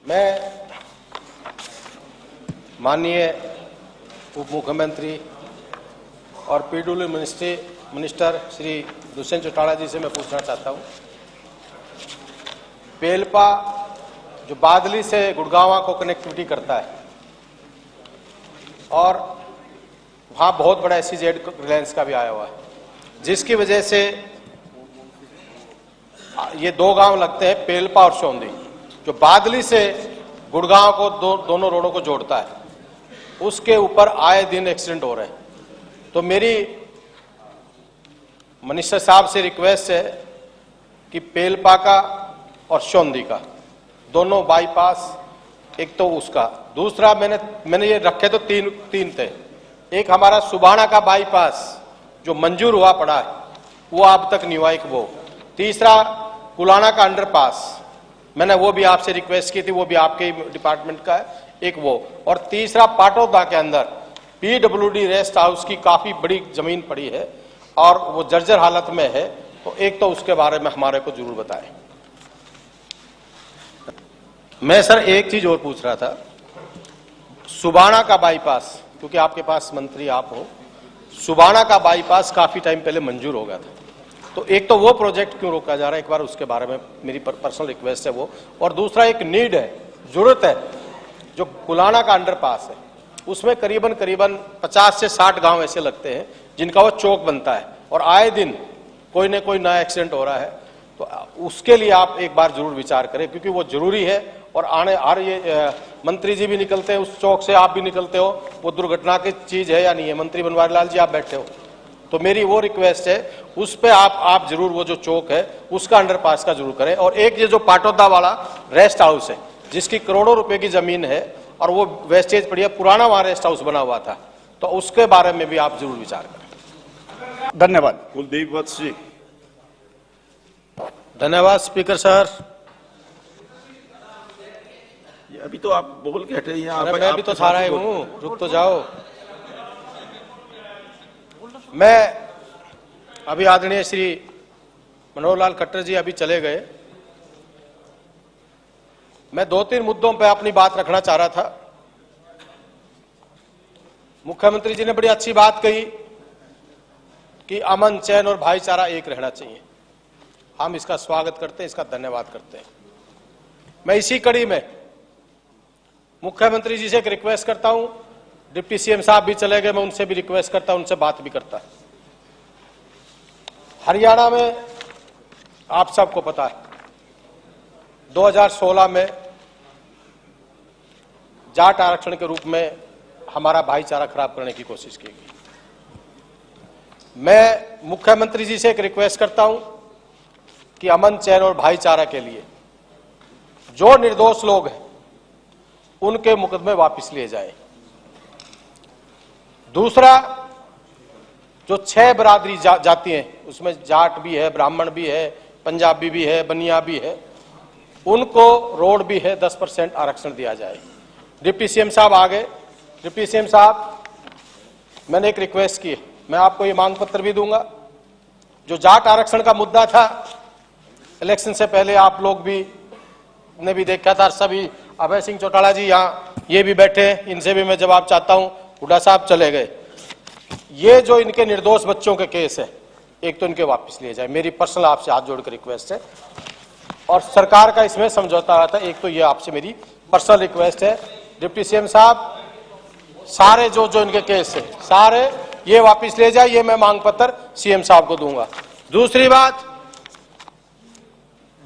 मैं माननीय उप मुख्यमंत्री और पीडब्ल्यू मिनिस्टर श्री दुष्यंत चौटाला जी से मैं पूछना चाहता हूं, पेलपा जो बादली से गुड़गांव को कनेक्टिविटी करता है और वहां बहुत बड़ा SEZ रिलायंस का भी आया हुआ है, जिसकी वजह से ये दो गांव लगते हैं पेलपा और शौंदी, जो बादली से गुड़गांव को दोनों रोडों को जोड़ता है, उसके ऊपर आए दिन एक्सीडेंट हो रहे हैं। तो मेरी मिनिस्टर साहब से रिक्वेस्ट है कि पेलपा का और शौंदी का दोनों बाईपास, एक तो उसका, दूसरा मैंने ये रखे तो तीन थे। एक हमारा सुबाना का बाईपास जो मंजूर हुआ पड़ा है वो अब तक नहीं हुआ, एक वो। तीसरा कुलाना का अंडरपास, मैंने वो भी आपसे रिक्वेस्ट की थी, वो भी आपके डिपार्टमेंट का है, एक वो। और तीसरा पाटौदा के अंदर PWD रेस्ट हाउस की काफी बड़ी जमीन पड़ी है और वो जर्जर हालत में है, तो एक तो उसके बारे में हमारे को जरूर बताएं। मैं सर एक चीज और पूछ रहा था, सुबाना का बाईपास, क्योंकि आपके पास मंत्री आप हो, सुबाना का बाईपास काफी टाइम पहले मंजूर हो गया था, तो एक तो वो प्रोजेक्ट क्यों रोका जा रहा है, एक बार उसके बारे में मेरी पर्सनल रिक्वेस्ट है वो। और दूसरा एक नीड है, जरूरत है, जो कुलाना का अंडरपास है उसमें करीबन 50 से 60 गांव ऐसे लगते हैं जिनका वो चौक बनता है और आए दिन कोई न कोई नया एक्सीडेंट हो रहा है, तो उसके लिए आप एक बार जरूर विचार करें, क्योंकि वो जरूरी है। और हर ये मंत्री जी भी निकलते हैं उस चौक से, आप भी निकलते हो, वो दुर्घटना की चीज है या नहीं है? मंत्री बनवारी लाल जी आप बैठे हो, तो मेरी वो रिक्वेस्ट है उस पे आप जरूर वो जो चौक है उसका अंडरपास का जरूर करें। और एक ये जो पाटौदा वाला रेस्ट हाउस है जिसकी करोड़ों रुपए की जमीन है और वो वेस्टेज पड़ी है, पुराना वहां रेस्ट हाउस बना हुआ था, तो उसके बारे में भी आप जरूर विचार करें। धन्यवाद। कुलदीप वत्स जी। धन्यवाद स्पीकर सर। अभी तो आप बोल के हटे हैं। मैं भी तो सारा ही हूँ, रुक तो जाओ। मैं अभी आदरणीय श्री मनोहर लाल खट्टर जी अभी चले गए, मैं 2-3 मुद्दों पे अपनी बात रखना चाह रहा था। मुख्यमंत्री जी ने बड़ी अच्छी बात कही कि अमन, चैन और भाईचारा एक रहना चाहिए। हम इसका स्वागत करते हैं, इसका धन्यवाद करते हैं। मैं इसी कड़ी में मुख्यमंत्री जी से एक रिक्वेस्ट करता हूं, डिप्टी CM साहब भी चले गए, मैं उनसे भी रिक्वेस्ट करता हूं, उनसे बात भी करता। हरियाणा में आप सबको पता है 2016 में जाट आरक्षण के रूप में हमारा भाईचारा खराब करने की कोशिश की गई। मैं मुख्यमंत्री जी से एक रिक्वेस्ट करता हूं कि अमन, चैन और भाईचारा के लिए जो निर्दोष लोग हैं उनके मुकदमे वापस लिए जाए। दूसरा, जो 6 बरादरी जाती हैं उसमें जाट भी है, ब्राह्मण भी है, पंजाबी भी है, बनिया भी है, उनको रोड भी है 10% आरक्षण दिया जाए। डिप्टी CM साहब आ गए। डिप्टी CM साहब, मैंने एक रिक्वेस्ट की है, मैं आपको ये मांग पत्र भी दूंगा। जो जाट आरक्षण का मुद्दा था, इलेक्शन से पहले आप लोग भी ने भी देखा था, सभी अभय सिंह चौटाला जी यहाँ ये भी बैठे, इनसे भी मैं जवाब चाहता हूं। हुड्डा साहब चले गए। ये जो इनके निर्दोष बच्चों के केस है, एक तो इनके वापस लिए जाए, मेरी पर्सनल आपसे हाथ जोड़कर रिक्वेस्ट है। और सरकार का इसमें समझौता रहा था, एक तो ये आपसे मेरी पर्सनल रिक्वेस्ट है। डिप्टी CM साहब, सारे जो इनके केस है सारे ये वापस ले जाए, ये मैं मांग पत्र CM साहब को दूंगा। दूसरी बात,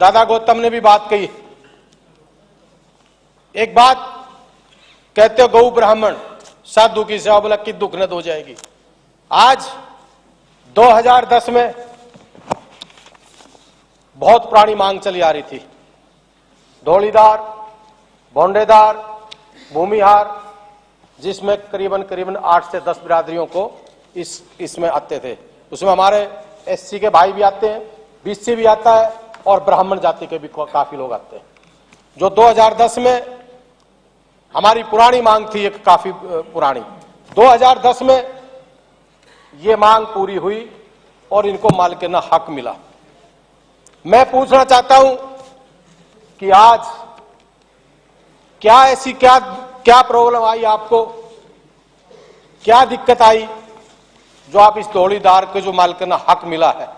दादा गौतम ने भी बात कही, एक बात कहते हो गौ ब्राह्मण साधु की सेवा, बोला कि दुख नद हो जाएगी। आज 2010 में बहुत पुरानी मांग चली आ रही थी, धौलीदार, भोंडेदार, भूमिहार, जिसमें करीबन 8 से 10 बिरादरियों को इसमें आते थे। उसमें हमारे SC के भाई भी आते हैं, BC भी आता है और ब्राह्मण जाति के भी काफी लोग आते हैं। जो 2010 में हमारी पुरानी मांग थी, एक काफी पुरानी, 2010 में ये मांग पूरी हुई और इनको मालिकाना हक मिला। मैं पूछना चाहता हूं कि आज क्या ऐसी क्या प्रॉब्लम आई आपको, क्या दिक्कत आई जो आप इस दौड़ीदार के जो मालिकाना हक मिला है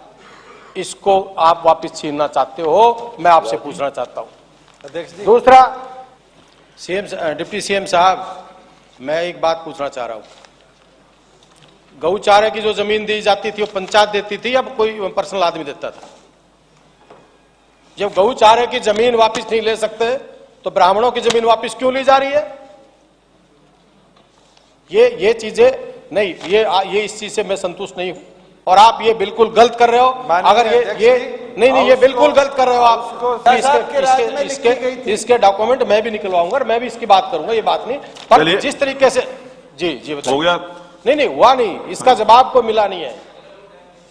इसको आप वापस छीनना चाहते हो? मैं आपसे पूछना चाहता हूं। दूसरा, डिप्टी सीएम साहब, मैं एक बात पूछना चाह रहा हूं। गौचारे की जो जमीन दी जाती थी वो पंचायत देती थी या कोई पर्सनल आदमी देता था? जब गौचारे की जमीन वापस नहीं ले सकते तो ब्राह्मणों की जमीन वापस क्यों ली जा रही है? ये चीजें नहीं, ये इस चीज से मैं संतुष्ट नहीं हूं और आप ये बिल्कुल गलत कर रहे हो। अगर ये नहीं, ये बिल्कुल गलत कर रहे हो आप। इसके डॉक्यूमेंट मैं भी निकलवाऊंगा और मैं भी इसकी बात करूंगा, ये बात नहीं। पर जिस तरीके से जी बताइए। हो गया? नहीं हुआ नहीं, इसका जवाब को मिला नहीं है,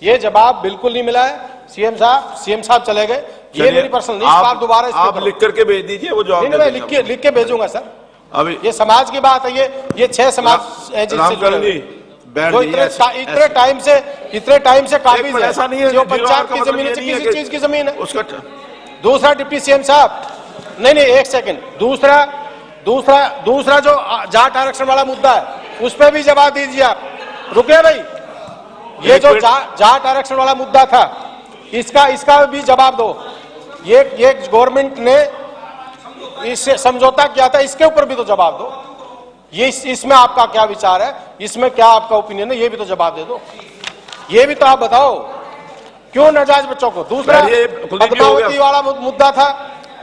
ये जवाब बिल्कुल नहीं मिला है। सीएम साहब चले गए, ये मेरी पर्सनल नहीं, आप दोबारा आप लिख करके भेज दीजिए वो जवाब। नहीं, मैं लिख के भेजूंगा सर। अभी ये समाज की बात है, ये 6 समाज है जिनसे जो इतने टाइम से काबिज है, ऐसा नहीं है जो पंचायत की जमीन है, किसी चीज की जमीन है उसका। दूसरा डिप्टी सीएम साहब, नहीं एक सेकंड, दूसरा जो जाट आरक्षण वाला मुद्दा है उस पर भी जवाब दीजिए आप। रुके भाई, ये जो जाट आरक्षण वाला मुद्दा था इसका भी जवाब दो। ये गवर्नमेंट ने इससे समझौता किया था, इसके ऊपर भी तो जवाब दो। ये इसमें आपका क्या विचार है, इसमें क्या आपका ओपिनियन है, ये भी तो जवाब दे दो। ये भी तो आप बताओ, क्यों नाजायज बच्चों को। दूसरा पद्मावती वाला मुद्दा था,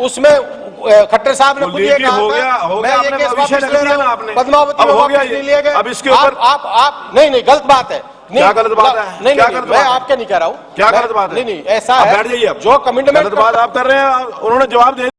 उसमें खट्टर साहब ने खुद ये कहा था मैं ये केस वापस ले रहा हूं, पद्मावती में वापस नहीं लिए गए। अब इसके ऊपर आप नहीं गलत बात है। क्या गलत बात है? नहीं, मैं आपके नहीं कह रहा हूं। क्या गलत बात है? नहीं, ऐसा है बैठ जाइए। जो कमिटमेंट बात आप कर रहे हैं, उन्होंने जवाब दे